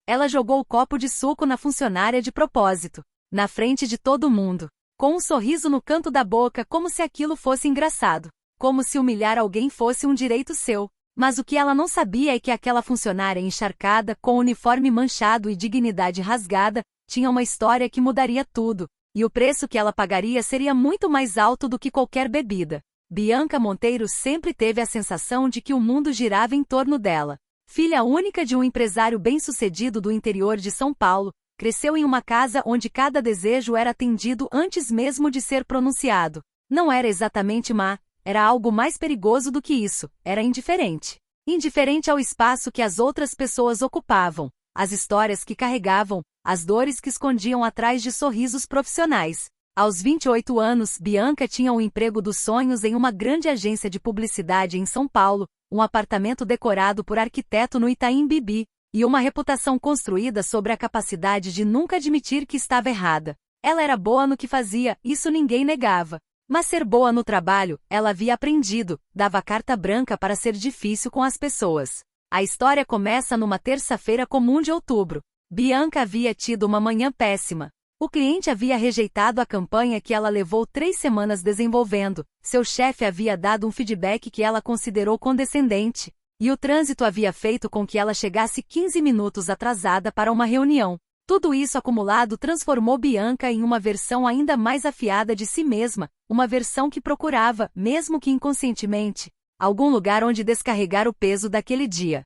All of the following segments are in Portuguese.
Ela jogou o copo de suco na funcionária de propósito, na frente de todo mundo, com um sorriso no canto da boca como se aquilo fosse engraçado, como se humilhar alguém fosse um direito seu. Mas o que ela não sabia é que aquela funcionária encharcada, com uniforme manchado e dignidade rasgada, tinha uma história que mudaria tudo, e o preço que ela pagaria seria muito mais alto do que qualquer bebida. Bianca Monteiro sempre teve a sensação de que o mundo girava em torno dela. Filha única de um empresário bem-sucedido do interior de São Paulo, cresceu em uma casa onde cada desejo era atendido antes mesmo de ser pronunciado. Não era exatamente má, era algo mais perigoso do que isso, era indiferente. Indiferente ao espaço que as outras pessoas ocupavam, às histórias que carregavam, às dores que escondiam atrás de sorrisos profissionais. Aos 28 anos, Bianca tinha o emprego dos sonhos em uma grande agência de publicidade em São Paulo, um apartamento decorado por arquiteto no Itaim Bibi, e uma reputação construída sobre a capacidade de nunca admitir que estava errada. Ela era boa no que fazia, isso ninguém negava. Mas ser boa no trabalho, ela havia aprendido, dava carta branca para ser difícil com as pessoas. A história começa numa terça-feira comum de outubro. Bianca havia tido uma manhã péssima. O cliente havia rejeitado a campanha que ela levou 3 semanas desenvolvendo, seu chefe havia dado um feedback que ela considerou condescendente, e o trânsito havia feito com que ela chegasse 15 minutos atrasada para uma reunião. Tudo isso acumulado transformou Bianca em uma versão ainda mais afiada de si mesma, uma versão que procurava, mesmo que inconscientemente, algum lugar onde descarregar o peso daquele dia.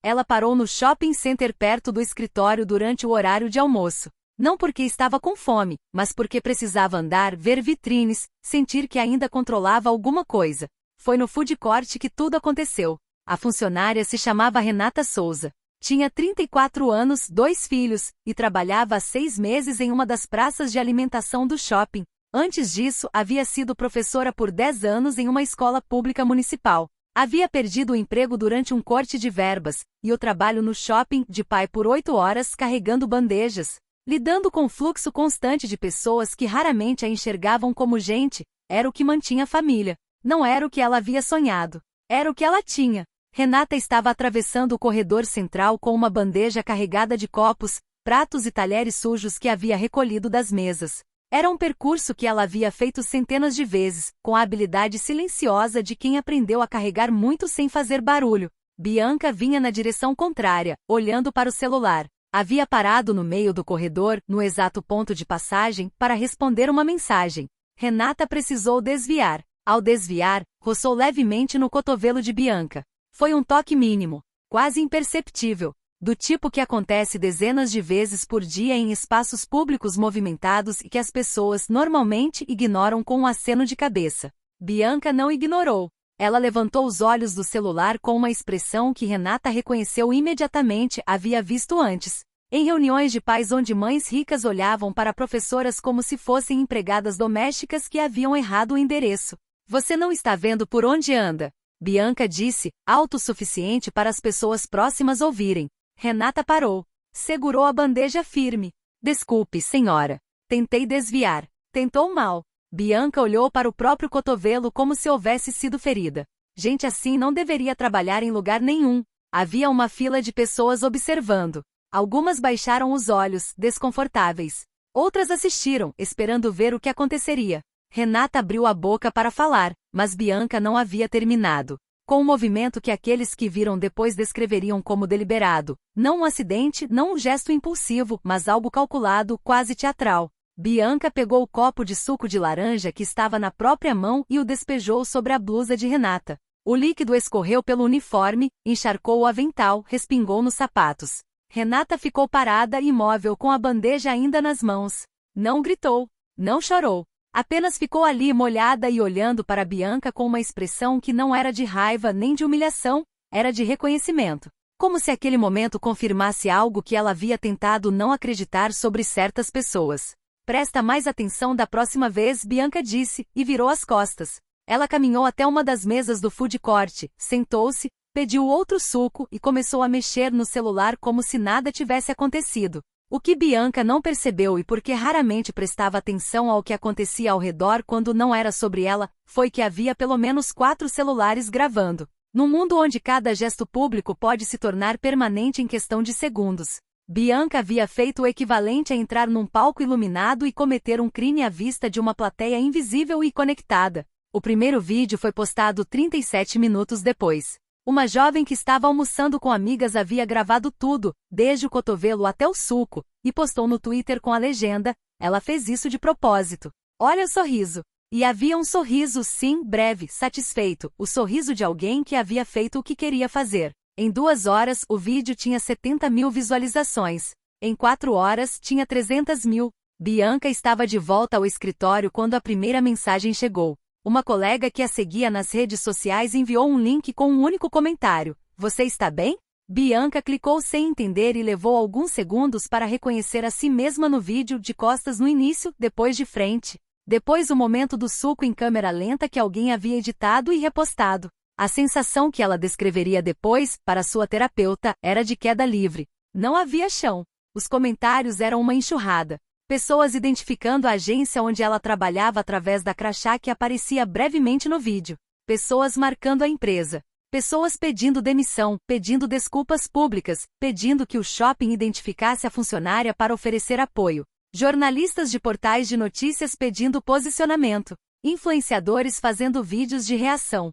Ela parou no shopping center perto do escritório durante o horário de almoço. Não porque estava com fome, mas porque precisava andar, ver vitrines, sentir que ainda controlava alguma coisa. Foi no food court que tudo aconteceu. A funcionária se chamava Renata Souza. Tinha 34 anos, 2 filhos, e trabalhava há 6 meses em uma das praças de alimentação do shopping. Antes disso, havia sido professora por 10 anos em uma escola pública municipal. Havia perdido o emprego durante um corte de verbas, e o trabalho no shopping, de pai por 8 horas carregando bandejas, lidando com o fluxo constante de pessoas que raramente a enxergavam como gente, era o que mantinha a família. Não era o que ela havia sonhado. Era o que ela tinha. Renata estava atravessando o corredor central com uma bandeja carregada de copos, pratos e talheres sujos que havia recolhido das mesas. Era um percurso que ela havia feito centenas de vezes, com a habilidade silenciosa de quem aprendeu a carregar muito sem fazer barulho. Bianca vinha na direção contrária, olhando para o celular. Havia parado no meio do corredor, no exato ponto de passagem, para responder uma mensagem. Renata precisou desviar. Ao desviar, roçou levemente no cotovelo de Bianca. Foi um toque mínimo, quase imperceptível, do tipo que acontece dezenas de vezes por dia em espaços públicos movimentados e que as pessoas normalmente ignoram com um aceno de cabeça. Bianca não ignorou. Ela levantou os olhos do celular com uma expressão que Renata reconheceu imediatamente, havia visto antes. Em reuniões de pais onde mães ricas olhavam para professoras como se fossem empregadas domésticas que haviam errado o endereço. Você não está vendo por onde anda? Bianca disse, alto o suficiente para as pessoas próximas ouvirem. Renata parou. Segurou a bandeja firme. Desculpe, senhora. Tentei desviar. Tentou mal. Bianca olhou para o próprio cotovelo como se houvesse sido ferida. Gente assim não deveria trabalhar em lugar nenhum. Havia uma fila de pessoas observando. Algumas baixaram os olhos, desconfortáveis. Outras assistiram, esperando ver o que aconteceria. Renata abriu a boca para falar, mas Bianca não havia terminado. Com um movimento que aqueles que viram depois descreveriam como deliberado, não um acidente, não um gesto impulsivo, mas algo calculado, quase teatral. Bianca pegou o copo de suco de laranja que estava na própria mão e o despejou sobre a blusa de Renata. O líquido escorreu pelo uniforme, encharcou o avental, respingou nos sapatos. Renata ficou parada e imóvel com a bandeja ainda nas mãos. Não gritou, não chorou. Apenas ficou ali molhada e olhando para Bianca com uma expressão que não era de raiva nem de humilhação, era de reconhecimento. Como se aquele momento confirmasse algo que ela havia tentado não acreditar sobre certas pessoas. Presta mais atenção da próxima vez, Bianca disse, e virou as costas. Ela caminhou até uma das mesas do food court, sentou-se, pediu outro suco e começou a mexer no celular como se nada tivesse acontecido. O que Bianca não percebeu e porque raramente prestava atenção ao que acontecia ao redor quando não era sobre ela, foi que havia pelo menos 4 celulares gravando. No mundo onde cada gesto público pode se tornar permanente em questão de segundos, Bianca havia feito o equivalente a entrar num palco iluminado e cometer um crime à vista de uma plateia invisível e conectada. O primeiro vídeo foi postado 37 minutos depois. Uma jovem que estava almoçando com amigas havia gravado tudo, desde o cotovelo até o suco, e postou no Twitter com a legenda: "Ela fez isso de propósito. Olha o sorriso." E havia um sorriso, sim, breve, satisfeito, o sorriso de alguém que havia feito o que queria fazer. Em 2 horas, o vídeo tinha 70 mil visualizações. Em 4 horas, tinha 300 mil. Bianca estava de volta ao escritório quando a primeira mensagem chegou. Uma colega que a seguia nas redes sociais enviou um link com um único comentário: "Você está bem?" Bianca clicou sem entender e levou alguns segundos para reconhecer a si mesma no vídeo, de costas no início, depois de frente. Depois o momento do suco em câmera lenta que alguém havia editado e repostado. A sensação que ela descreveria depois, para sua terapeuta, era de queda livre. Não havia chão. Os comentários eram uma enxurrada. Pessoas identificando a agência onde ela trabalhava através da crachá que aparecia brevemente no vídeo. Pessoas marcando a empresa. Pessoas pedindo demissão, pedindo desculpas públicas, pedindo que o shopping identificasse a funcionária para oferecer apoio. Jornalistas de portais de notícias pedindo posicionamento. Influenciadores fazendo vídeos de reação.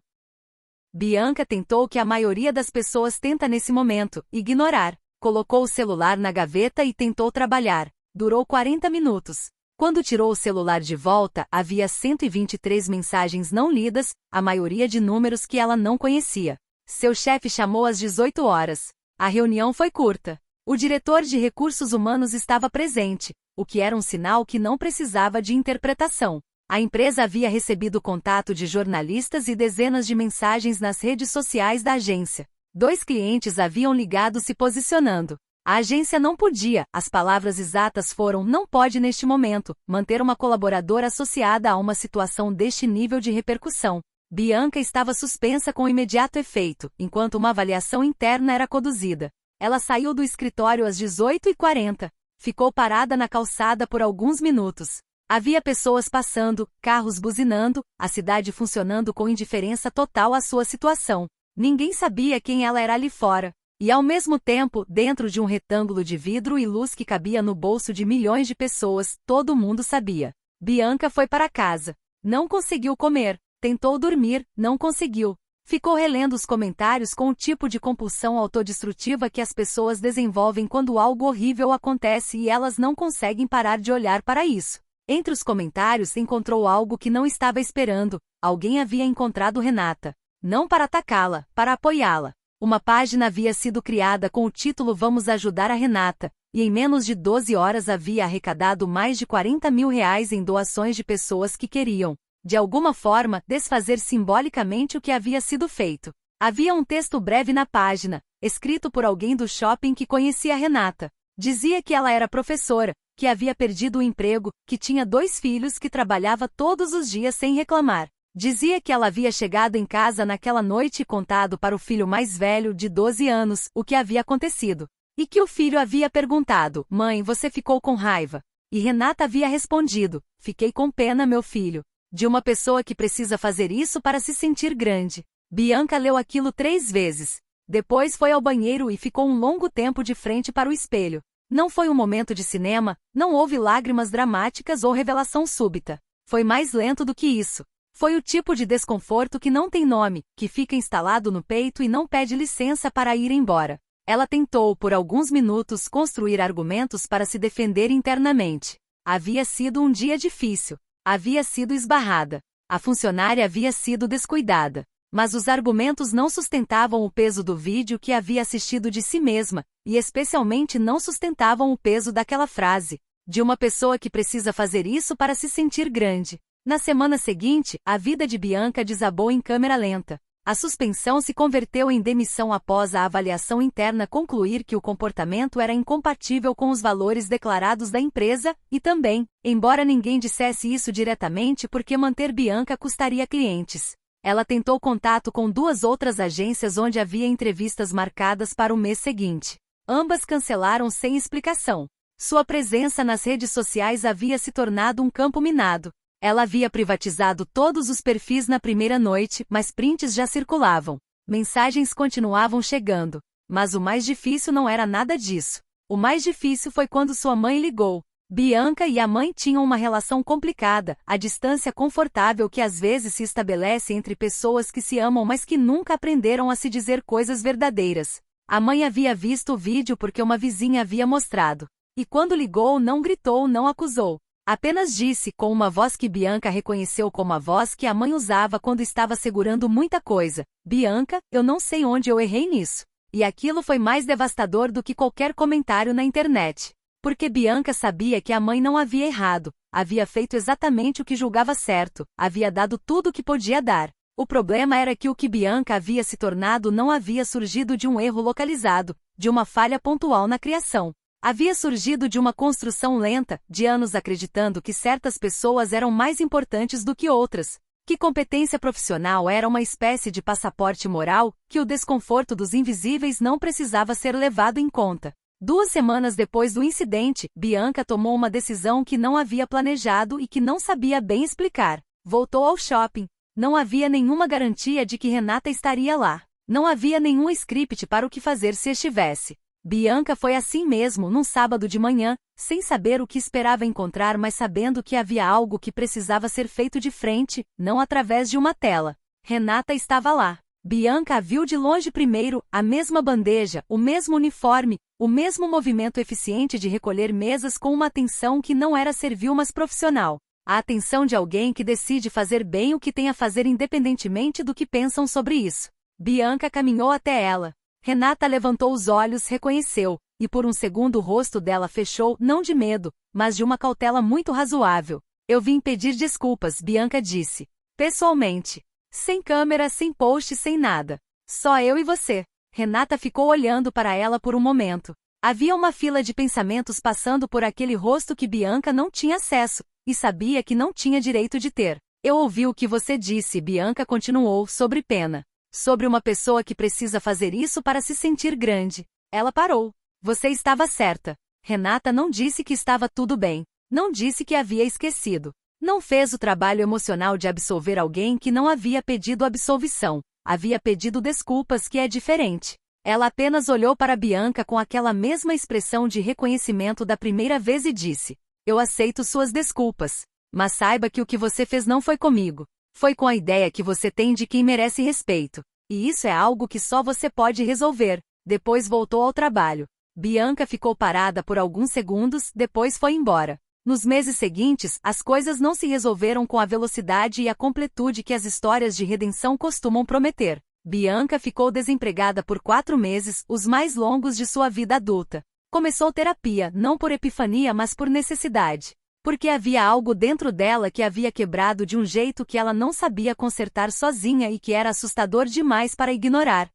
Bianca tentou o que a maioria das pessoas tenta nesse momento: ignorar. Colocou o celular na gaveta e tentou trabalhar. Durou 40 minutos. Quando tirou o celular de volta, havia 123 mensagens não lidas, a maioria de números que ela não conhecia. Seu chefe chamou às 18 horas. A reunião foi curta. O diretor de recursos humanos estava presente, o que era um sinal que não precisava de interpretação. A empresa havia recebido contato de jornalistas e dezenas de mensagens nas redes sociais da agência. 2 clientes haviam ligado se posicionando. A agência não podia, as palavras exatas foram: "não pode neste momento, manter uma colaboradora associada a uma situação deste nível de repercussão." Bianca estava suspensa com imediato efeito, enquanto uma avaliação interna era conduzida. Ela saiu do escritório às 18h40. Ficou parada na calçada por alguns minutos. Havia pessoas passando, carros buzinando, a cidade funcionando com indiferença total à sua situação. Ninguém sabia quem ela era ali fora. E ao mesmo tempo, dentro de um retângulo de vidro e luz que cabia no bolso de milhões de pessoas, todo mundo sabia. Bianca foi para casa. Não conseguiu comer. Tentou dormir, não conseguiu. Ficou relendo os comentários com o tipo de compulsão autodestrutiva que as pessoas desenvolvem quando algo horrível acontece e elas não conseguem parar de olhar para isso. Entre os comentários encontrou algo que não estava esperando: alguém havia encontrado Renata. Não para atacá-la, para apoiá-la. Uma página havia sido criada com o título "Vamos ajudar a Renata", e em menos de 12 horas havia arrecadado mais de 40 mil reais em doações de pessoas que queriam, de alguma forma, desfazer simbolicamente o que havia sido feito. Havia um texto breve na página, escrito por alguém do shopping que conhecia a Renata. Dizia que ela era professora, que havia perdido o emprego, que tinha 2 filhos, que trabalhava todos os dias sem reclamar. Dizia que ela havia chegado em casa naquela noite e contado para o filho mais velho, de 12 anos, o que havia acontecido. E que o filho havia perguntado: "Mãe, você ficou com raiva?" E Renata havia respondido: "Fiquei com pena, meu filho. De uma pessoa que precisa fazer isso para se sentir grande." Bianca leu aquilo 3 vezes. Depois foi ao banheiro e ficou um longo tempo de frente para o espelho. Não foi um momento de cinema, não houve lágrimas dramáticas ou revelação súbita. Foi mais lento do que isso. Foi o tipo de desconforto que não tem nome, que fica instalado no peito e não pede licença para ir embora. Ela tentou, por alguns minutos, construir argumentos para se defender internamente. Havia sido um dia difícil. Havia sido esbarrada. A funcionária havia sido descuidada. Mas os argumentos não sustentavam o peso do vídeo que havia assistido de si mesma, e especialmente não sustentavam o peso daquela frase: "de uma pessoa que precisa fazer isso para se sentir grande." Na semana seguinte, a vida de Bianca desabou em câmera lenta. A suspensão se converteu em demissão após a avaliação interna concluir que o comportamento era incompatível com os valores declarados da empresa, e também, embora ninguém dissesse isso diretamente, porque manter Bianca custaria clientes. Ela tentou contato com 2 outras agências onde havia entrevistas marcadas para o mês seguinte. Ambas cancelaram sem explicação. Sua presença nas redes sociais havia se tornado um campo minado. Ela havia privatizado todos os perfis na primeira noite, mas prints já circulavam. Mensagens continuavam chegando. Mas o mais difícil não era nada disso. O mais difícil foi quando sua mãe ligou. Bianca e a mãe tinham uma relação complicada, a distância confortável que às vezes se estabelece entre pessoas que se amam mas que nunca aprenderam a se dizer coisas verdadeiras. A mãe havia visto o vídeo porque uma vizinha havia mostrado. E quando ligou não gritou, não acusou. Apenas disse, com uma voz que Bianca reconheceu como a voz que a mãe usava quando estava segurando muita coisa: Bianca, eu não sei onde eu errei nisso. E aquilo foi mais devastador do que qualquer comentário na internet. Porque Bianca sabia que a mãe não havia errado, havia feito exatamente o que julgava certo, havia dado tudo o que podia dar. O problema era que o que Bianca havia se tornado não havia surgido de um erro localizado, de uma falha pontual na criação. Havia surgido de uma construção lenta, de anos acreditando que certas pessoas eram mais importantes do que outras, que competência profissional era uma espécie de passaporte moral, que o desconforto dos invisíveis não precisava ser levado em conta. 2 semanas depois do incidente, Bianca tomou uma decisão que não havia planejado e que não sabia bem explicar. Voltou ao shopping. Não havia nenhuma garantia de que Renata estaria lá. Não havia nenhum script para o que fazer se estivesse. Bianca foi assim mesmo num sábado de manhã, sem saber o que esperava encontrar, mas sabendo que havia algo que precisava ser feito de frente, não através de uma tela. Renata estava lá. Bianca a viu de longe primeiro, a mesma bandeja, o mesmo uniforme, o mesmo movimento eficiente de recolher mesas com uma atenção que não era servil mas profissional. A atenção de alguém que decide fazer bem o que tem a fazer independentemente do que pensam sobre isso. Bianca caminhou até ela. Renata levantou os olhos, reconheceu, e por um segundo o rosto dela fechou, não de medo, mas de uma cautela muito razoável. Eu vim pedir desculpas, Bianca disse. Pessoalmente. Sem câmera, sem post, sem nada. Só eu e você. Renata ficou olhando para ela por um momento. Havia uma fila de pensamentos passando por aquele rosto que Bianca não tinha acesso, e sabia que não tinha direito de ter. Eu ouvi o que você disse, Bianca continuou, sobre pena. Sobre uma pessoa que precisa fazer isso para se sentir grande. Ela parou. Você estava certa. Renata não disse que estava tudo bem. Não disse que havia esquecido. Não fez o trabalho emocional de absolver alguém que não havia pedido absolvição. Havia pedido desculpas, que é diferente. Ela apenas olhou para Bianca com aquela mesma expressão de reconhecimento da primeira vez e disse: Eu aceito suas desculpas. Mas saiba que o que você fez não foi comigo. Foi com a ideia que você tem de quem merece respeito. E isso é algo que só você pode resolver. Depois voltou ao trabalho. Bianca ficou parada por alguns segundos, depois foi embora. Nos meses seguintes, as coisas não se resolveram com a velocidade e a completude que as histórias de redenção costumam prometer. Bianca ficou desempregada por 4 meses, os mais longos de sua vida adulta. Começou terapia, não por epifania mas por necessidade. Porque havia algo dentro dela que havia quebrado de um jeito que ela não sabia consertar sozinha e que era assustador demais para ignorar.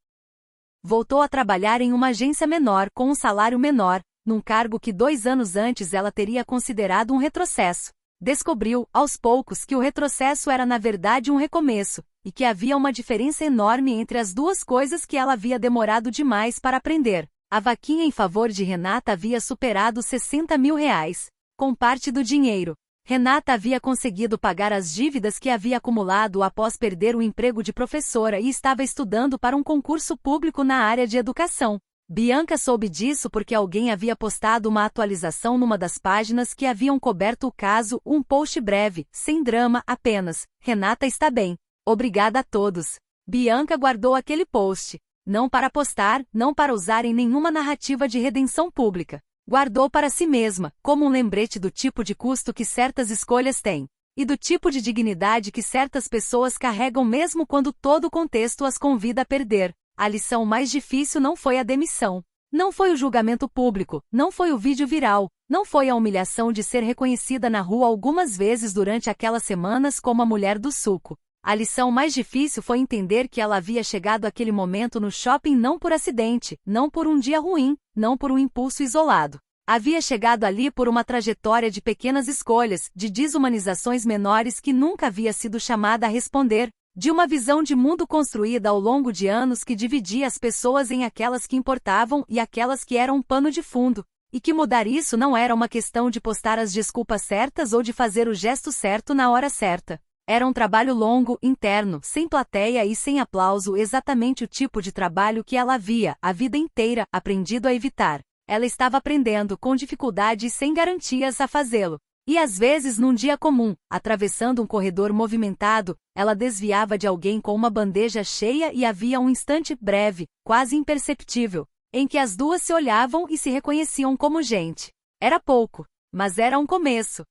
Voltou a trabalhar em uma agência menor, com um salário menor, num cargo que 2 anos antes ela teria considerado um retrocesso. Descobriu, aos poucos, que o retrocesso era na verdade um recomeço, e que havia uma diferença enorme entre as duas coisas que ela havia demorado demais para aprender. A vaquinha em favor de Renata havia superado R$60 mil. Com parte do dinheiro, Renata havia conseguido pagar as dívidas que havia acumulado após perder o emprego de professora e estava estudando para um concurso público na área de educação. Bianca soube disso porque alguém havia postado uma atualização numa das páginas que haviam coberto o caso, um post breve, sem drama, apenas: Renata está bem. Obrigada a todos. Bianca guardou aquele post. Não para postar, não para usar em nenhuma narrativa de redenção pública. Guardou para si mesma, como um lembrete do tipo de custo que certas escolhas têm. E do tipo de dignidade que certas pessoas carregam mesmo quando todo o contexto as convida a perder. A lição mais difícil não foi a demissão. Não foi o julgamento público, não foi o vídeo viral, não foi a humilhação de ser reconhecida na rua algumas vezes durante aquelas semanas como a mulher do suco. A lição mais difícil foi entender que ela havia chegado àquele momento no shopping não por acidente, não por um dia ruim, não por um impulso isolado. Havia chegado ali por uma trajetória de pequenas escolhas, de desumanizações menores que nunca havia sido chamada a responder, de uma visão de mundo construída ao longo de anos que dividia as pessoas em aquelas que importavam e aquelas que eram um pano de fundo, e que mudar isso não era uma questão de postar as desculpas certas ou de fazer o gesto certo na hora certa. Era um trabalho longo, interno, sem plateia e sem aplauso, exatamente o tipo de trabalho que ela havia, a vida inteira, aprendido a evitar. Ela estava aprendendo, com dificuldade e sem garantias, a fazê-lo. E às vezes, num dia comum, atravessando um corredor movimentado, ela desviava de alguém com uma bandeja cheia e havia um instante breve, quase imperceptível, em que as duas se olhavam e se reconheciam como gente. Era pouco, mas era um começo.